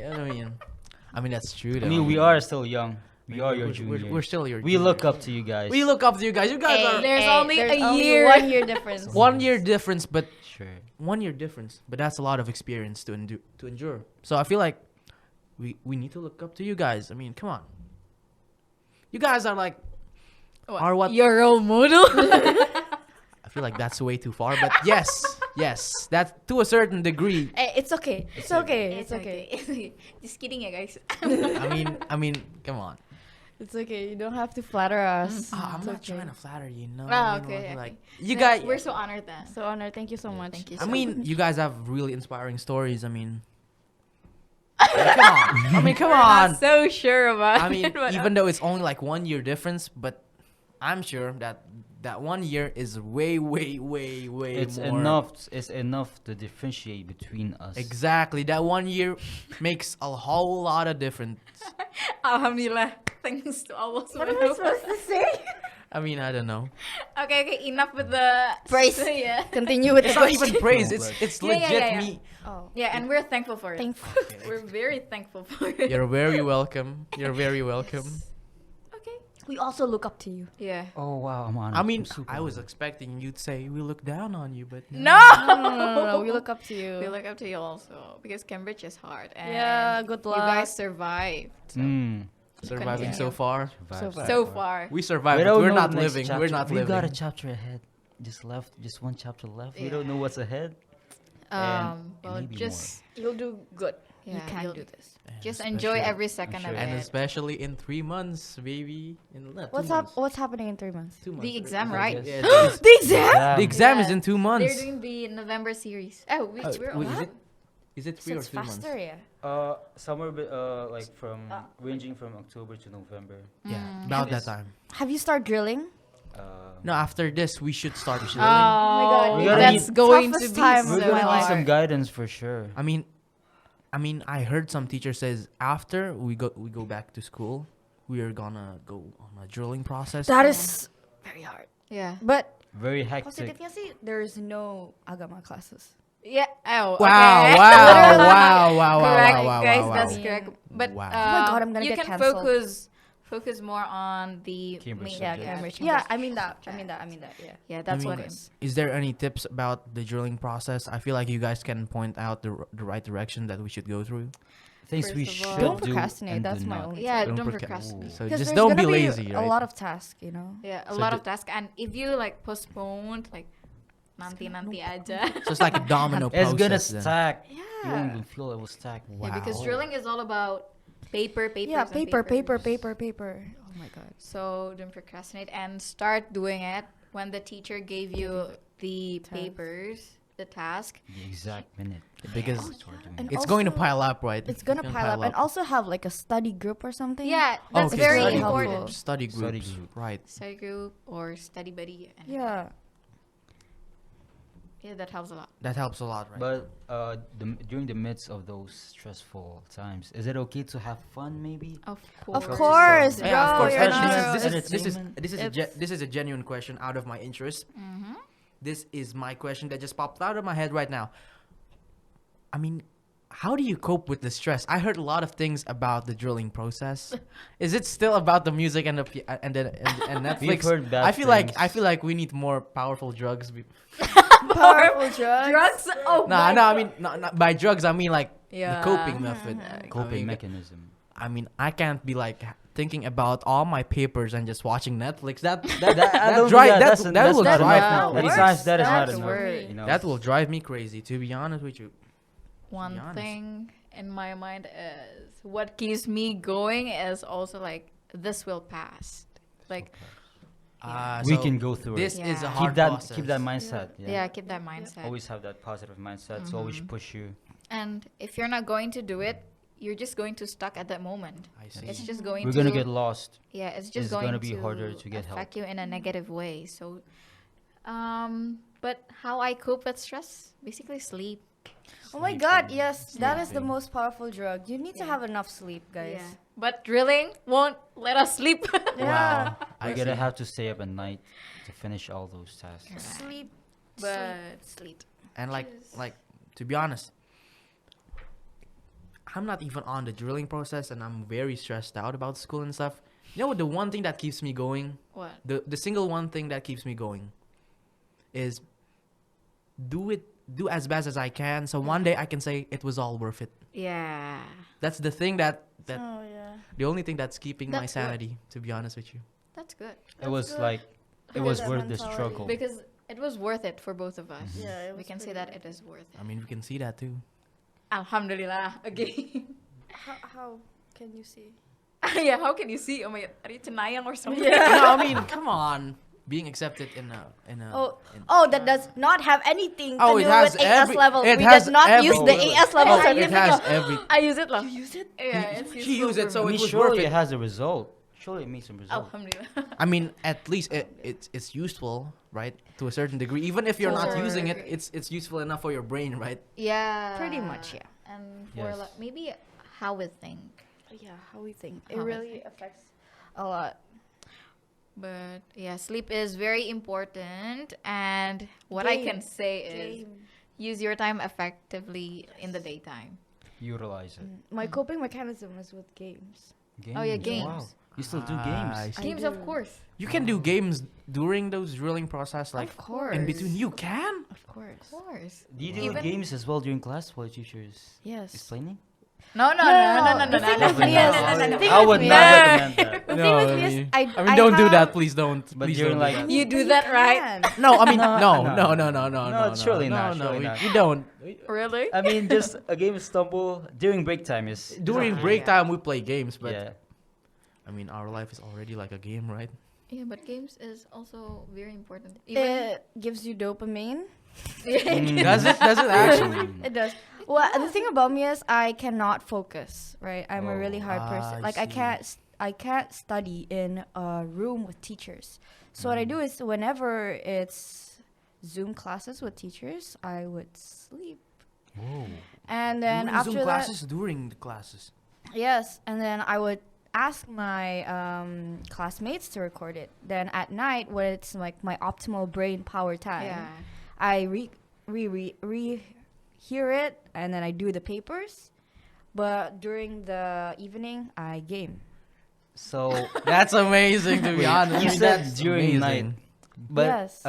S1: I mean that's true.
S4: I
S1: Though.
S4: mean, we are still young. We are your
S1: We're-
S4: juniors.
S1: We're still your.
S4: We look
S1: juniors.
S4: up to you guys.
S1: We look up to you guys. You guys are
S2: There's only
S3: there's
S2: a
S3: only
S2: year.
S3: 1 year difference.
S1: 1 year difference, but
S4: Sure.
S1: 1 year difference, but that's a lot of experience to endure. So I feel like we need to look up to you guys. I mean, come on. You guys are like are what
S2: Your role model.
S1: I feel like that's way too far, but yes, that's to a certain degree.
S3: Hey, it's okay. It's okay. It's okay.
S2: It's okay. Just kidding, ya guys.
S1: I mean, come on.
S3: It's okay. You don't have to flatter us.
S1: I'm
S3: It's
S1: not
S3: okay.
S1: trying to flatter you. No.
S2: Oh,
S1: I mean,
S2: okay,
S1: like
S2: okay.
S1: you
S2: No,
S1: guys.
S2: We're so honored then.
S3: So honored. Thank you so much.
S2: Thank you
S1: I
S2: so
S1: mean, you guys have really inspiring stories. I mean, come on. I mean, come
S2: We're
S1: on.
S2: not so sure about
S1: I mean,
S2: it, but,
S1: even though it's only like 1 year difference, but I'm sure that 1 year is way
S4: It's
S1: more.
S4: enough. It's enough to differentiate between us.
S1: Exactly. That 1 year makes a whole lot of difference.
S2: Alhamdulillah. Thanks to Allah.
S3: What am I supposed to say?
S1: I mean, I don't know.
S2: Okay. Enough with the
S3: Praise.
S2: yeah.
S3: Continue with the
S1: It's not
S3: question.
S1: even praise.
S4: No,
S1: It's
S2: Yeah, yeah,
S1: legit
S2: yeah, yeah.
S1: me.
S3: Oh,
S2: Yeah, and we're thankful for it.
S3: thankful.
S2: We're very thankful for it.
S1: You're very welcome. You're very welcome.
S2: Okay.
S3: We also look up to you.
S2: Yeah.
S4: Oh wow, I'm honored.
S1: I mean,
S4: I'm super
S1: I was
S4: honored.
S1: expecting you'd say we look down on you, but
S2: No.
S3: No. We look up to you.
S2: We look up to you also because Cambridge is hard. And
S3: Yeah, good
S2: You
S3: luck.
S2: guys survived. So,
S1: surviving so
S2: continue.
S1: far.
S2: so far.
S1: We survived.
S4: We
S1: but
S4: don't
S1: We're
S4: know
S1: not
S4: the next
S1: living.
S4: chapter.
S1: We're not
S4: We've
S1: living.
S4: got a chapter ahead. Just one chapter left. We
S2: Yeah.
S4: don't know what's ahead. And
S2: Well,
S4: maybe
S2: just
S3: You'll do good.
S2: yeah,
S3: you can
S2: you'll-
S3: do this.
S1: And
S2: Just
S1: especially-
S2: enjoy every second
S4: sure.
S2: of
S1: And
S2: it.
S1: especially in 3 months, baby. In not 2
S3: What's
S1: months.
S3: up? What's happening in 3 months?
S1: 2 months.
S2: The exam,
S4: I
S2: right?
S4: guess.
S1: Yeah, it's-
S3: The exam?
S1: the exam is
S2: Yeah.
S1: in 2
S2: They're
S1: months.
S2: doing the November series. Oh,
S1: Oh,
S2: we're
S1: wait,
S2: on.
S1: is it 3
S3: So
S1: or
S3: it's
S1: 2 months?
S3: faster, yeah.
S4: Somewhere like from ranging from October to November.
S1: Yeah, about that
S4: Yes.
S1: time.
S3: Have you started drilling?
S1: No, after this, we should start drilling.
S2: Oh,
S3: my
S4: God.
S2: that's
S4: We
S2: going to
S3: toughest
S2: be
S3: time
S4: We're
S3: of
S2: so
S3: my
S4: gonna need
S3: life.
S4: some guidance for sure.
S1: I mean, I heard some teacher says after we go back to school, we are gonna go on a drilling process.
S3: That is very hard.
S2: Yeah.
S3: But
S4: Very hectic.
S3: positifnya sih, there's no agama classes.
S2: Yeah. Oh.
S1: Wow,
S2: Okay.
S1: wow, wow, wow, wow,
S2: Correct,
S1: wow, wow,
S2: guys.
S1: wow,
S2: That's
S1: wow.
S2: correct. But
S1: Wow.
S3: Oh my God, I'm gonna
S2: you
S3: get
S2: can
S3: cancelled.
S2: focus more on the
S4: Cambridge
S2: main.
S3: Yeah,
S4: subjects.
S3: Cambridge.
S2: Cambridge
S3: Yeah, I mean that. Yeah.
S2: Yeah, that's
S1: I
S2: what
S1: mean,
S2: it is.
S1: is there any tips about the drilling process? I feel like you guys can point out the right direction that we should go through.
S4: Things we
S2: First of all-
S4: should
S3: Don't
S4: do
S3: procrastinate.
S4: and
S3: That's
S4: do
S3: my
S4: not.
S3: only.
S2: Yeah,
S3: tip.
S2: don't
S1: proca-
S2: procrastinate.
S1: So
S3: Because
S1: just
S3: there's
S1: don't
S3: gonna
S1: be lazy,
S3: a
S1: right?
S3: lot of tasks, you know.
S2: Yeah, a
S1: So
S2: lot
S1: ju-
S2: of tasks, and if you like postpone, like nanti aja.
S1: So it's like a domino
S4: It's
S1: process.
S4: gonna
S1: then.
S4: stack. You won't
S3: Yeah.
S4: even feel it will stack.
S2: Yeah, because
S1: Wow.
S2: drilling is all about paper.
S3: Yeah,
S2: and
S3: paper.
S2: papers.
S3: Oh my God.
S2: So don't procrastinate and start doing it when the teacher gave you the
S3: Task.
S2: papers, the task.
S4: The exact minute.
S1: Because
S4: Start doing
S3: and
S4: it.
S1: it's going to
S3: also-
S1: pile up, right?
S3: It's gonna
S1: It's
S3: pile up, and also have like a study group or something.
S2: Yeah, that's
S1: Okay,
S2: very
S3: study
S2: important.
S3: group.
S1: Study
S4: Study
S1: groups,
S4: group.
S1: right?
S2: Study group or study buddy. And
S3: Yeah.
S2: yeah, that helps a lot.
S1: That helps a lot, right?
S4: But during the midst of those stressful times, is it okay to have fun? Maybe.
S2: Of
S3: Of
S2: course.
S3: course, bro.
S1: Yeah, of course.
S3: you're
S1: Actually,
S3: not-
S1: this is a genuine question out of my interest.
S2: Mm-hmm.
S1: This is my question that just popped out of my head right now. I mean, how do you cope with the stress? I heard a lot of things about the drilling process. Is it still about the music and and Netflix?
S4: We've heard bad
S1: I feel
S4: things.
S1: like we need more powerful drugs.
S3: Powerful drugs.
S2: Drugs? Oh
S1: No,
S2: my
S1: no, I mean not by drugs. I mean like
S2: Yeah.
S1: the coping method.
S4: Coping
S1: I mean,
S4: mechanism.
S1: I mean, I can't be like thinking about all my papers and just watching Netflix.
S4: I
S1: That
S4: don't do
S1: drive
S4: that.
S1: that
S4: That's
S1: that
S4: that's
S1: will
S4: not
S1: drive
S4: enough.
S1: me
S4: That is
S1: crazy.
S4: not- that is not
S2: That's
S4: enough.
S2: work.
S4: You know?
S1: That will drive me crazy. To be honest with you.
S2: One
S1: be honest.
S2: thing in my mind is what keeps me going is also like this will pass. Like
S4: We
S1: so
S4: can go through
S1: This
S4: it.
S1: is a
S2: Yeah.
S1: hard process.
S4: Keep that mindset.
S2: yeah,
S4: Yeah.
S2: keep that mindset.
S4: Always have that positive mindset. To always push you.
S2: And if you're not going to do it, you're just going to stuck at that moment.
S1: I see.
S2: It's just going
S4: We're
S2: to
S4: gonna get lost.
S2: yeah, it's just
S4: it's
S2: going
S4: gonna be harder to get
S2: affect
S4: help.
S2: you in a negative way. So but how I cope with stress? Basically sleep.
S3: Oh my
S4: Sleeping.
S3: God, yes, that is the
S1: Sleeping.
S3: most powerful drug. You need to
S2: Yeah.
S3: have enough sleep, guys.
S2: Yeah. But drilling won't let us sleep.
S3: Yeah.
S1: I
S4: We're gonna
S1: see.
S4: have to stay up at night to finish all those tasks.
S3: Sleep.
S2: but sleep.
S1: And
S2: Just-
S1: like to be honest, I'm not even on the drilling process, and I'm very stressed out about school and stuff. You know what? The one thing that keeps me going,
S2: What?
S1: the single one thing that keeps me going, is do as best as I can. So one day I can say it was all worth it.
S2: Yeah.
S1: That's the thing that
S3: Oh yeah.
S1: the only thing that's keeping my
S2: That's good.
S1: sanity. To be honest with you.
S2: That's good.
S4: It was
S3: good.
S4: like it
S3: Good
S4: was
S3: that
S4: worth the
S3: mentality.
S4: struggle.
S2: Because it was worth it for both of us.
S3: Yeah, it
S2: We
S3: was
S2: can say
S3: pretty
S2: that
S3: worth
S2: it is worth it.
S1: I mean, we can see that too.
S2: Alhamdulillah. Again.
S3: How can you see?
S2: Yeah, how can you see? Oh my god. Are you Tenayang or something?
S1: No, I mean, come on. Being accepted in a
S3: Oh,
S1: in-
S3: oh, that does not have anything to
S1: Oh,
S3: do
S1: it has
S3: with AS
S1: every-
S3: level.
S1: it
S3: We
S1: has
S3: did not use the
S1: every-
S3: AS level
S1: Oh, it
S3: certificate.
S1: has every.
S2: I use it lah.
S3: You use it?
S2: Yeah, it's
S1: She
S2: useful
S1: used it,
S2: for
S1: so
S4: I
S2: me.
S1: it
S4: mean,
S1: was
S4: surely
S1: worth
S4: it
S1: it.
S4: has a result. Surely it makes some result.
S2: Alhamdulillah.
S1: I mean, at least it's useful, right? To a certain degree. Even if you're not
S2: To a
S1: using it,
S2: degree.
S1: it's useful enough for your brain, right?
S2: Yeah.
S3: Pretty much, yeah.
S2: And for
S4: Yes.
S2: like, maybe how we think.
S3: Yeah, how we think. It
S2: How we
S3: really affects a lot.
S2: But yeah, sleep is very important. And what I can
S3: Game.
S2: say is use your time effectively in the daytime.
S4: Utilize it.
S3: My coping mechanism is with games.
S2: Oh, yeah,
S4: Wow.
S2: games.
S4: You still do
S1: I
S4: games.
S1: see.
S2: Games,
S3: do.
S2: of course.
S1: You can do games during those drilling process, like
S3: Of course.
S1: in between. You can.
S3: Of course.
S2: Of course.
S4: Do you do
S2: Even-
S4: games as well during class while teachers
S3: Yes.
S4: explaining?
S2: No.
S3: The thing with me is, the thing
S4: I
S3: with
S4: would
S3: me
S4: not
S3: is-
S4: recommend that.
S3: The
S1: No,
S3: thing with
S1: I
S3: me is,
S1: mean-
S3: I
S1: don't do
S3: have-
S1: that, please don't.
S4: But
S1: Please
S4: during,
S1: don't
S4: like-
S1: do that.
S2: You do that right?
S3: can.
S1: No, I mean
S4: No,
S1: no.
S4: surely
S1: no,
S4: not,
S1: No,
S4: surely
S1: we,
S4: not.
S1: we don't.
S2: Really?
S4: I mean, just a game stumble during break time is
S1: During
S2: okay.
S1: break
S2: Yeah.
S1: time, we play games, but
S4: yeah.
S1: I mean, our life is already like a game, right?
S2: Yeah, but games is also very important. Even
S3: It gives you dopamine.
S1: Does it? Does it actually?
S3: It does. Well, the thing about me is I cannot focus. Right, I'm a really hard
S1: I
S3: person. Like I
S1: see.
S3: can't study in a room with teachers. So what I do is whenever it's Zoom classes with teachers, I would sleep.
S4: Whoa.
S3: And then
S1: During
S3: after
S1: Zoom
S3: that,
S1: classes, during the classes.
S3: yes, and then I would ask my classmates to record it. Then at night, when it's like my optimal brain power time,
S2: yeah.
S3: I hear it and then I do the papers. But during the evening, I game.
S4: So
S1: That's amazing, to be honest.
S4: you
S1: I mean,
S4: said
S1: that's
S4: during night,
S1: amazing.
S4: but
S3: Yes.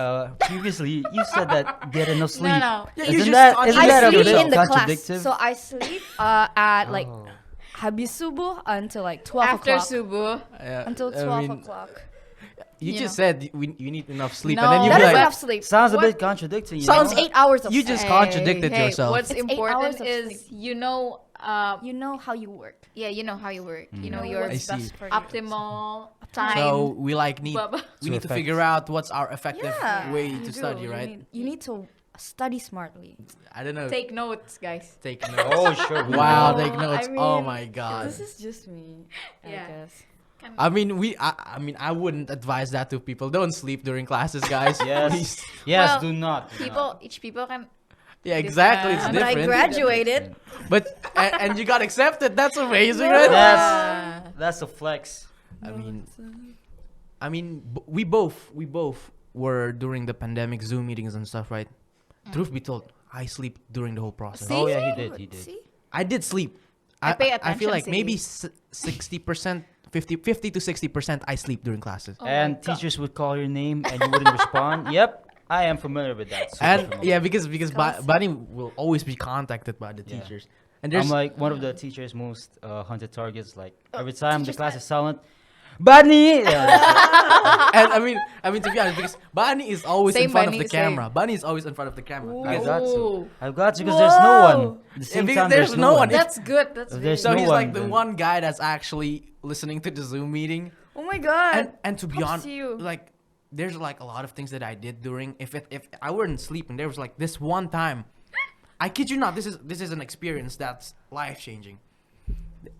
S4: previously you said that get enough sleep.
S2: No.
S1: Yeah, you
S4: Isn't
S1: just
S4: that, isn't
S3: I
S4: that a
S3: sleep
S4: bit
S3: in the class.
S4: contradictive?
S3: So I sleep at like
S4: Oh.
S3: habis subuh until like 12
S2: After
S3: o'clock.
S2: subuh.
S3: Until 12
S1: I mean,
S3: o'clock.
S1: you
S2: You
S1: just
S2: know.
S1: said you need enough sleep,
S2: No.
S1: and then you
S3: That
S1: be
S3: is
S1: like,
S3: enough sleep.
S4: Sounds a
S2: What?
S4: bit contradicting.
S1: Sounds-
S3: It's 8 hours of
S1: you
S3: sleep.
S1: just contradicted
S2: Hey,
S1: yourself.
S2: what's
S3: It's 8 hours
S2: important
S3: of
S2: is
S3: sleep.
S2: you know,
S3: You know how you work.
S2: yeah, you know how you work. You
S4: Mm.
S2: know
S3: You
S2: your
S1: I
S3: what's
S1: see.
S3: best for you.
S2: optimal time.
S1: so we like need
S2: Blah, blah.
S1: we
S4: To
S1: need to
S4: affect-
S1: figure out what's our effective
S3: Yeah,
S1: way
S3: you
S1: to
S3: do.
S1: study,
S3: You
S1: right?
S3: You need to study smartly.
S1: I don't know.
S2: Take notes, guys.
S1: Take notes.
S4: Oh sure. we
S1: Wow,
S4: will.
S1: take
S3: No,
S1: notes.
S3: I
S1: Oh
S3: mean,
S1: my god.
S3: This is just me, I
S2: Yeah.
S3: guess.
S1: I mean, I mean, I wouldn't advise that to people. Don't sleep during classes, guys.
S4: Yes.
S1: Please.
S4: Yes,
S2: Well,
S4: do not. do not.
S2: Each people can.
S1: Yeah, exactly. It's
S2: Different.
S3: But I
S1: different.
S3: graduated.
S1: But and you got accepted. That's amazing,
S3: No.
S1: right?
S4: That's that's a flex.
S1: I mean, we both were during the pandemic Zoom meetings and stuff, right? Truth be told, I sleep during the whole process.
S2: See?
S4: Oh yeah, he did. He did.
S3: See?
S1: I did sleep.
S2: I pay
S1: I feel
S2: attention,
S1: like
S2: see.
S1: maybe 60%, 50 to 60% I sleep during classes.
S2: Oh my
S4: And
S2: God.
S4: teachers would call your name and you wouldn't respond. Yep, I am familiar with that. Super
S1: And
S4: familiar.
S1: yeah, because
S3: Because-
S1: Bunny will always be contacted by the
S4: Yeah.
S1: teachers. And there's
S4: I'm like one of the teachers' most hunted targets. Like
S3: Oh,
S4: every time the
S3: teachers
S4: class
S3: that-
S4: is silent, Bani.
S1: and I mean to be honest, because Bunny is always in
S2: Same
S1: front
S2: Bunny,
S1: of the
S2: same.
S1: camera. Bunny is always in front of the camera.
S3: Ooh.
S1: Because-
S4: I've got to.
S2: Ooh.
S4: I've got to because there's no one.
S3: Whoa.
S4: At the same
S1: because
S4: time,
S1: there's no one.
S2: That's good. That's
S4: If
S2: very
S4: there's
S1: So
S4: no
S1: he's like
S4: one,
S1: the
S4: then-
S1: one guy that's actually listening to the Zoom meeting.
S3: Oh my god.
S1: And to be
S3: Props
S1: honest,
S3: to you.
S1: like there's like a lot of things that I did during if I weren't sleeping, there was like this one time. I kid you not, this is an experience that's life changing.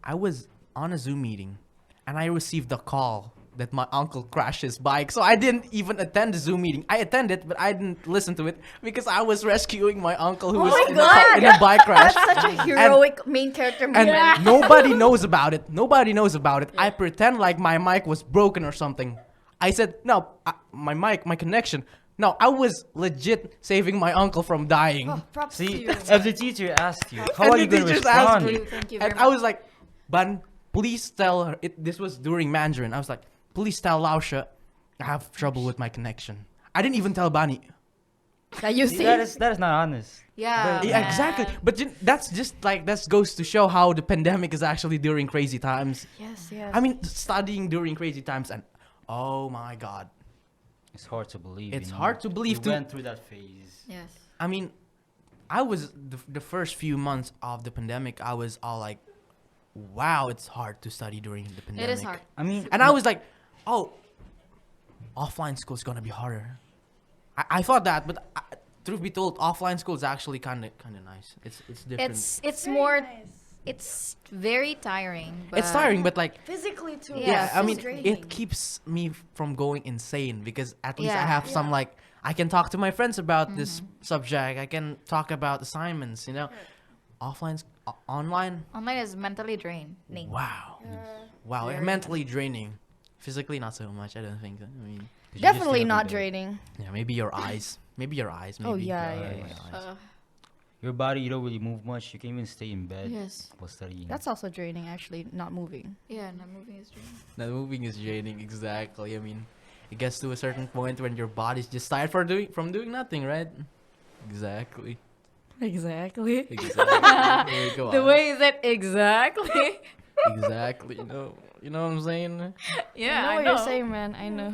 S1: I was on a Zoom meeting and I received a call that my uncle crashed his bike. So I didn't even attend the Zoom meeting. I attended, but I didn't listen to it because I was rescuing my uncle who
S3: Oh
S1: was
S3: my
S1: in,
S3: God.
S1: in a bike crash.
S3: That's such a heroic main character
S1: And
S3: moment.
S1: nobody knows about it. Nobody knows about it. I pretend like my mic was broken or something. I said, no, my mic, my connection. No, I was legit saving my uncle from dying.
S3: Oh, props to
S4: See,
S3: you.
S4: if the teacher asked you, how
S1: And
S4: are
S1: the
S4: you going to
S1: teachers asked
S4: respond?
S1: me-
S2: Thank you
S1: And
S2: very
S1: I
S2: much.
S1: was like, Ban, please tell her. This was during Mandarin. I was like, please tell Lausha I have trouble with my connection. I didn't even tell Bani.
S3: That you
S4: See,
S3: see.
S4: that is not honest.
S2: Yeah.
S1: Yeah, exactly. But that's just like, that goes to show how the pandemic is actually during crazy times.
S3: Yes, yes.
S1: I mean, studying during crazy times and oh my God.
S4: It's hard to believe.
S1: It's
S4: you know?
S1: hard to believe
S4: You
S1: too.
S4: went through that phase.
S2: Yes.
S1: I mean, I was the first few months of the pandemic. I was all like, "Wow, it's hard to study during the pandemic."
S2: It is hard.
S4: I mean,
S1: And I was like, "Oh, offline school is gonna be harder." I thought that, but truth be told, offline school is actually kind of nice. It's different.
S2: It's more. It's very tiring. But
S1: It's tiring, but like,
S3: physically too.
S1: yeah, I
S3: it's
S1: mean,
S3: draining.
S1: it keeps me from going insane because at least I
S2: Yeah.
S1: have some like I can talk to my friends about this
S2: Mm-hmm.
S1: subject. I can talk about assignments. You know, offline, online.
S2: Online is mentally draining.
S1: Wow. Wow,
S2: Very
S1: mentally draining. Physically, not so much. I don't think. I mean,
S4: 'cause you just
S3: Definitely
S4: get up
S3: not
S4: and go.
S3: draining.
S1: yeah, maybe your eyes. Maybe your eyes. Maybe.
S3: Oh, yeah,
S1: Yeah,
S3: yeah,
S1: my
S3: yeah.
S1: eyes.
S4: Your body, you don't really move much. You can even stay in bed
S2: Yes.
S4: while studying.
S3: That's also draining, actually, not moving.
S2: Yeah, not moving is draining.
S1: That moving is draining. Exactly. I mean, it gets to a certain point when your body's just tired from doing nothing, right? Exactly.
S3: Exactly.
S1: Exactly. Go
S2: The
S1: on.
S2: way is it exactly?
S1: Exactly. You know what I'm saying?
S2: Yeah,
S3: I know
S2: I
S3: what
S2: know.
S3: you're saying, man. I know.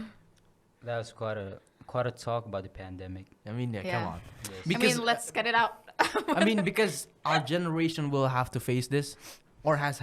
S4: That was quite a talk about the pandemic.
S1: I mean, yeah,
S2: Yeah.
S1: come on.
S4: Yes.
S2: I
S1: Because
S2: mean, let's cut it out.
S1: I mean, because our generation will have to face this, or has